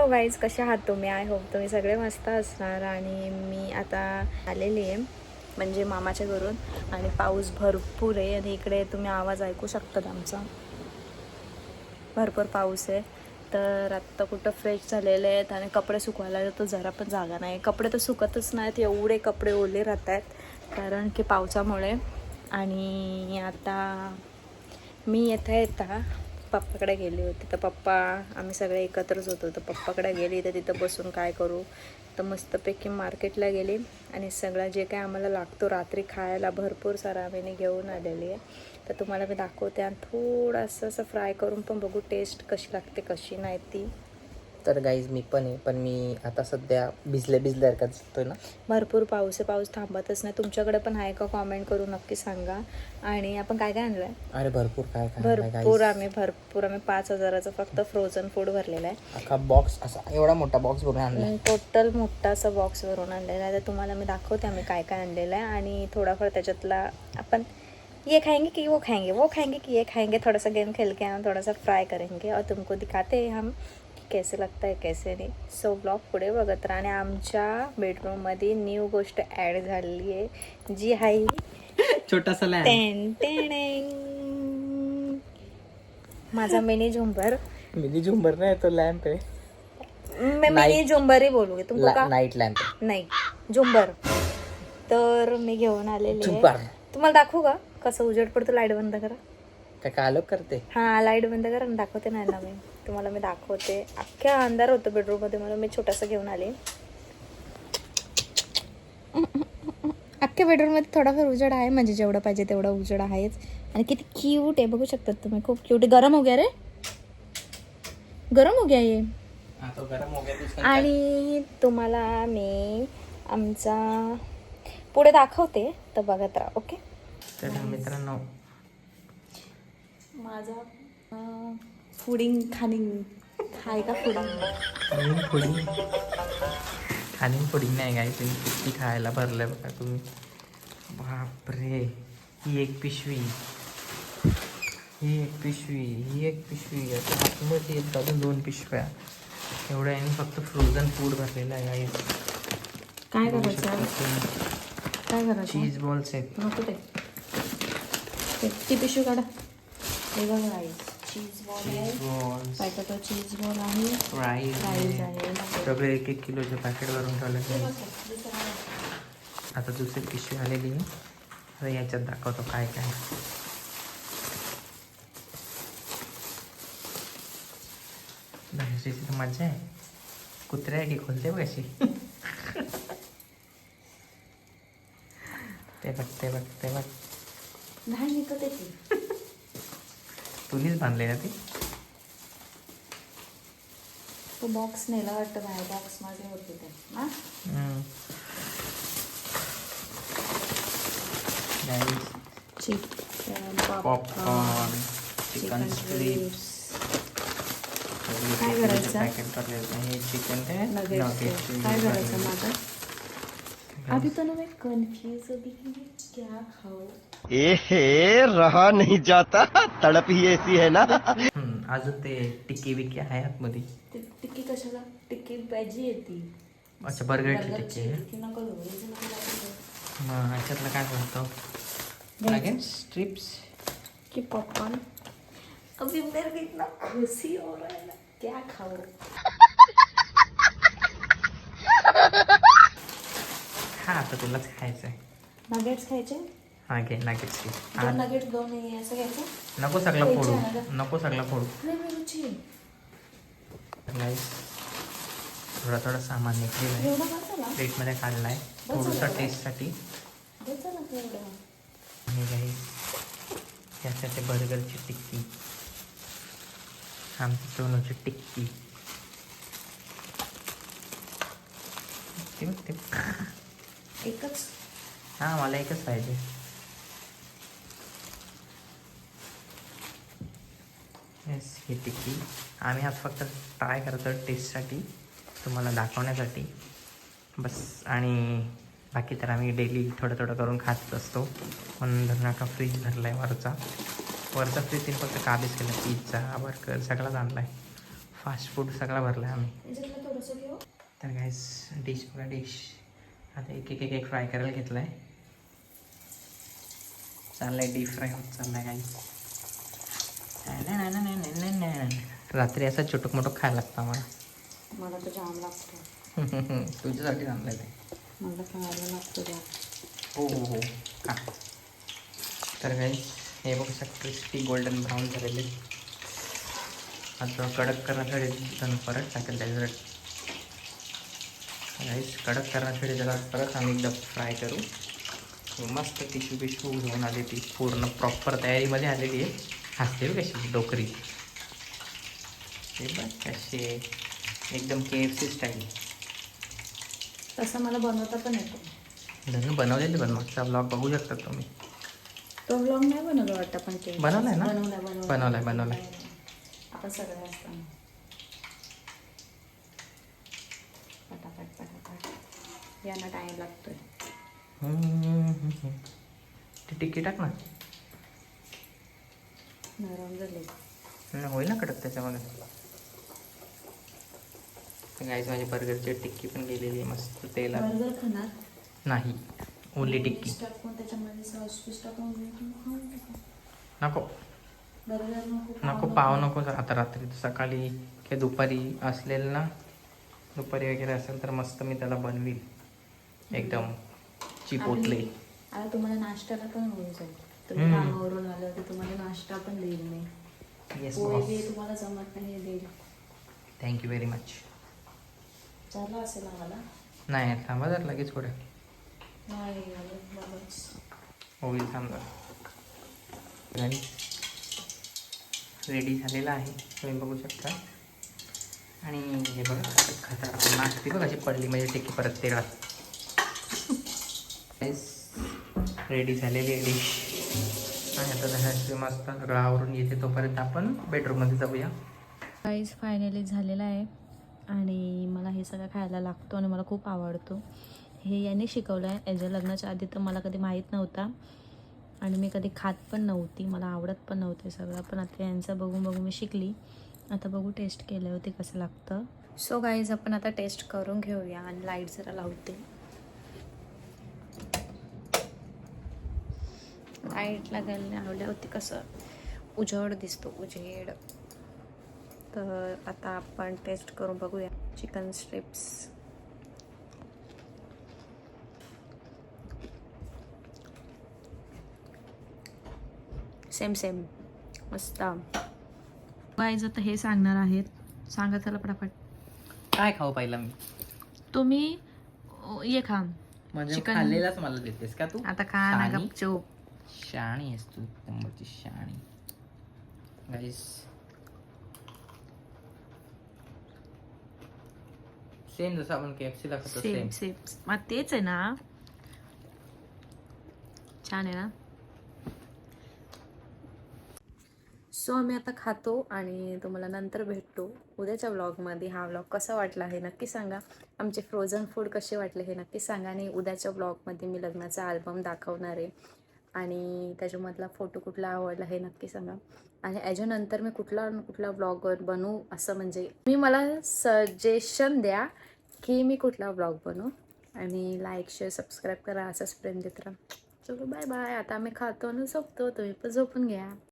Hello guys, कशा आहात तुम्ही? आय होप तुम्ही सगळे मस्त असणार. आणि मी आता आलेली आहे म्हणजे मामाच्या घरून, आणि पाऊस भरपूर आहे. आणि इकडे तुम्ही आवाज ऐकू शकतात आमचा, भरपूर पाऊस आहे. तर आत्ता कुठं फ्रेश झालेले आहेत आणि कपडे सुकवायला तर जरा पण जागा नाही. कपडे तर सुकतच नाहीत, एवढे कपडे ओले राहत आहेत कारण की पावसामुळे. आणि आता मी येता पप्पाकडे गेली होती, तर आम्ही सगळे एकत्रच होतो. तर पप्पाकडे गेली तर तिथं बसून काय करू, तर मस्तपैकी मार्केटला गेली आणि सगळं जे काय आम्हाला लागतो रात्री खायला भरपूर सारा आम्ही घेऊन आलेली आहे. तर तुम्हाला मी दाखवते आणि थोडंसं असं फ्राय करून पण बघू टेस्ट कशी लागते कशी नाही ती. तर गाईज मी पण आहे, पण मी आता सध्या भिजल्यासारखा दिसतोय ना. भरपूर पाऊस आहे, पाऊस थांबतच नाही. तुमच्याकडे पण आहे का? कॉमेंट करून नक्की सांगा. आणि आपण काय काय आणलं आहे? अरे भरपूर काय काय भरपूर आम्ही 5,000चं फक्त फ्रोझन फूड भरलेला आहे. अख्खा बॉक्स, असा एवढा मोठा बॉक्स भरून आणला. टोटल मोठा असा बॉक्स भरून आणलेला आहे. तर तुम्हाला मी दाखवते आम्ही काय काय आणलेलं आहे. आणि थोडाफार त्याच्यातला आपण ये खाएंगे कि वो खाएंगे, वो खाएंगे कि ये खाएंगे, थोड़ा सा गेम खेल के हम थोड़ा सा फ्राय करेंगे और तुमको दिखाते हैं हम कैसे लगता है कैसे नाही. सो ब्लॉग पुढे बघत राहा. आणि आमच्या बेडरूममध्ये न्यू गोष्ट ॲड झालेली आहे जी आहे छोटासा लॅम्प. माझा मिनी झुंबर. मिनी झुंबर नाही, तो लॅम्प आहे. मैं मिनी झुंबर ही बोलूंगी तुमको का? नाईट लॅम्प नाही, झुंबर. तर मी घेऊन आलेले झुंबर. तुम्हाला दाखवू का कसं उजेड पडतो? लाईट बंद करा. काय कालो करते? हा, लाईट बंद करा आणि दाखवते नाही ना मी तुम्हाला. मी दाखवते. अख्ख्या अंधार होतं बेडरूम मध्ये, मला मी छोटासा घेऊन आले. अख्ख्या बेडरूम मध्ये थोडाफार उजेड आहे, म्हणजे जेवढं पाहिजे तेवढा उजेड आहेच. आणि किती क्यूट आहे बघू शकतात तुम्ही, खूप क्यूट आहे. गरम हो गया रे, गरम हो गया ये. आणि तुम्हाला मी आमचा पुढे दाखवते, तर बघत राहा. ओके. तर मित्रांनो, माझा फुडिंग खानिंग आहे का? फुडिंग नाही गाई, तुम्ही किती खायला भरलंय बघा तुम्ही. बापरे, ही एक पिशवी, ही एक पिशवी आता आतमध्ये येत अजून 2 पिशव्या. एवढ्या आहे फक्त फ्रोझन फूड भरलेलं आहे गाई. काय करायचं? चीज बॉल्स आहेत. नको ती पिशवी काढा. हे बघा गाईस, चीज बॉल आहे, पॅकेटो चीज बॉल आहे, फ्राईज आहे. सगळे 1-1 किलोचे पॅकेट भरून ठेवले. आता दुसरी पिशवी आलेली आहे. आता याच्यात दाखवतो काय काय. तर मजा आहे. कुत्र्या की खोलते बघ अशी. ते बघ नाही निघत आहे ती. तुम्हीच बांधले ना ती. तो बॉक्स नेला वाटतं बाहेर. बॉक्स माझे होते ते ना. Chicken popcorn, chicken strips. काय करायचं? हे चिकन आहे. काय करायचं माझं? अभी तो ना मैं कंफ्यूज हो गई कि क्या खाओ. रहा नहीं जाता, तड़प ही ऐसी है ना. अजून ते टिक्की विक्की आहे आतमध्ये. टिक्की कशाला? टिक्की पाहिजे येते. अच्छा, बर्गरची टिक्की आहे. मग ह्याच्यातलं काय करतो लागेल? स्ट्रिप्स कि पॉपकॉर्न. अभी मेरे को इतना खुशी हो रहा है ना, क्या खाओ. हा, आता तुलाच खायचं आहे. नगेट्स खायचे. हा घे नगेट्स घे. दोन नगेट्स, दोन हे असं घ्यायचं. नको सगळं फोडू. नाही मी रुची थोडा सामान निघलेलं आहे. एवढं बस प्लेटमध्ये काढला आहे थोडंसं टेस्टसाठी. आणि काही त्यासाठी बर्गरची टिक्की, आमची सोनूची टिक्की. ते एकच. हां, मला एकच पाहिजे. येस, ही टिक्की आम्ही आज फक्त ट्राय करतो टेस्टसाठी, तुम्हाला दाखवण्यासाठी बस. आणि बाकी तर आम्ही डेली थोडं करून खातच असतो. म्हणून धरणा का फ्रीज भरला आहे वरचा फ्रीज फक्त काबीज केला. पिझ्झा, बर्गर सगळाच आणला आहे. फास्ट फूड सगळा भरला आहे आम्ही. तर गाईस डिश बघा डिश. आता एक एक एक एक फ्राय करायला घेतला आहे. चाललाय डीप फ्राय होत चाललाय गाईस. रात्री असं छोटक मोठं खायला लागतं आम्हाला. मला तर जाम लागतं. तुझ्यासाठी आणलंय ते. मला खायला लागतं जाम. हो हो हो खा. तर गाईस हे बघू शकता क्रिस्पी गोल्डन ब्राऊन झालेले. आता कडक करण्यासाठी त्यानं परत टाकेल त्याच्यात. गाईस कडक करण्यासाठी त्याला परत आम्ही एकदा फ्राय करू. मस्त टिशू पिशू घेऊन आली ती पूर्ण प्रॉपर तयारीमध्ये आलेली आहे. हसते कशी डोकरी. हे बघ कसे एकदम KFC स्टाईल. तसं मला बनवता पण येतो. त्यांनी बनवलेली पण मागचा ब्लॉग बघू शकता तुम्ही. तो ब्लॉग नाही बनवलं वाटतं पण ते बनवलाय ना? बनवलाय. आपण सगळे असताना पटापट यांना टाइम लागतोय. ती टिक्की टाक ना. नरम झाले. होईल ना कडक त्याच्यामध्ये. गाईस माझी बर्गरची टिक्की पण गेलेली आहे मस्त तेलात. बर्गर खाणार नाही ओली टिक्की टाकून त्याच्यामध्ये सॉस पीस टाकून नको बर्गर नको पाव नको. आता रात्री सकाळी किंवा दुपारी असलेल ना, दुपारी वगैरे असेल तर मस्त मी त्याला बनवील एकदम चिपोतले. आता तुम्हाला नाश्त्याला पण होऊन जाईल. तुम्ही कामावरून आलं तर तुम्हाला नाश्ता पण देईल मी. येस पोहे तुम्हाला जमत नाही देईल. Thank you very much. झालं असेल आम्हाला. नाही थांबा जर लगेच पुढे नाही होईल थांबा. रेडी झालेला आहे तुम्ही बघू शकता. आणि हे बघा खाता नाचते बघ अशी पडली म्हणजे टिक्की परत तेलात. रेडी झालेली आहे डिश. आणि आता दह्याची मस्त सगळं आवरून येते तोपर्यंत आपण बेडरूममध्ये जाऊया. गाईस फायनली झालेला आहे आणि मला हे सगळं खायला लागतो आणि मला खूप आवडतो. हे याने शिकवलं आहे. याच्या लग्नाच्या आधी तर मला कधी माहीत नव्हता आणि मी कधी खात पण नव्हती. मला आवडत पण नव्हते सगळं. पण आता यांचं बघून बघून मी शिकली. आता बघू टेस्ट केलं होते कसं लागतं. सो गाईज आपण आता टेस्ट करून घेऊया. आणि लाईट जरा लावते. लाईट लावल्या होती कसं उजेड दिसतो उजेड. तर आता आपण टेस्ट करून बघूया चिकन स्ट्रिप्स. सेम मस्त. गाईज आता हे सांगणार आहेत. सांगा चला पटापट. काय खाऊ पाहिलं मी. तुम्ही ये खा म्हणजे चिकन. खाल्लेलाच मला देतेस का तू. आता खा ना शाणी? गपचूप. शाणी आहेस तू नंबरची शाणी. गाईस सेम जसं आपण KFC ला खातो सेम सेम. मग तेच आहे ना. छान आहे ना. सो आम्ही आता खातो आणि तुम्हाला नंतर भेटतो उद्याच्या व्लॉगमध्ये. हा व्लॉग कसा वाटला हे नक्की सांगा. आमचे फ्रोझन फूड कसे वाटले हे नक्की सांगा. आणि उद्याच्या व्लॉगमध्ये मी लग्नाचा अल्बम दाखवणार आहे आणि त्याच्यामधला फोटो कुठला आवडला हे नक्की सांगा. आणि याच्यानंतर मी कुठला व्लॉगवर बनवू असं म्हणजे तुम्ही मला सजेशन द्या की मी कुठला व्लॉग बनवू. आणि लाईक शेअर सबस्क्राईब करा. असंच प्रेम देत राहा. चलो बाय बाय. आता आम्ही खातो आणि झोपतो. तुम्ही पण झोपून घ्या.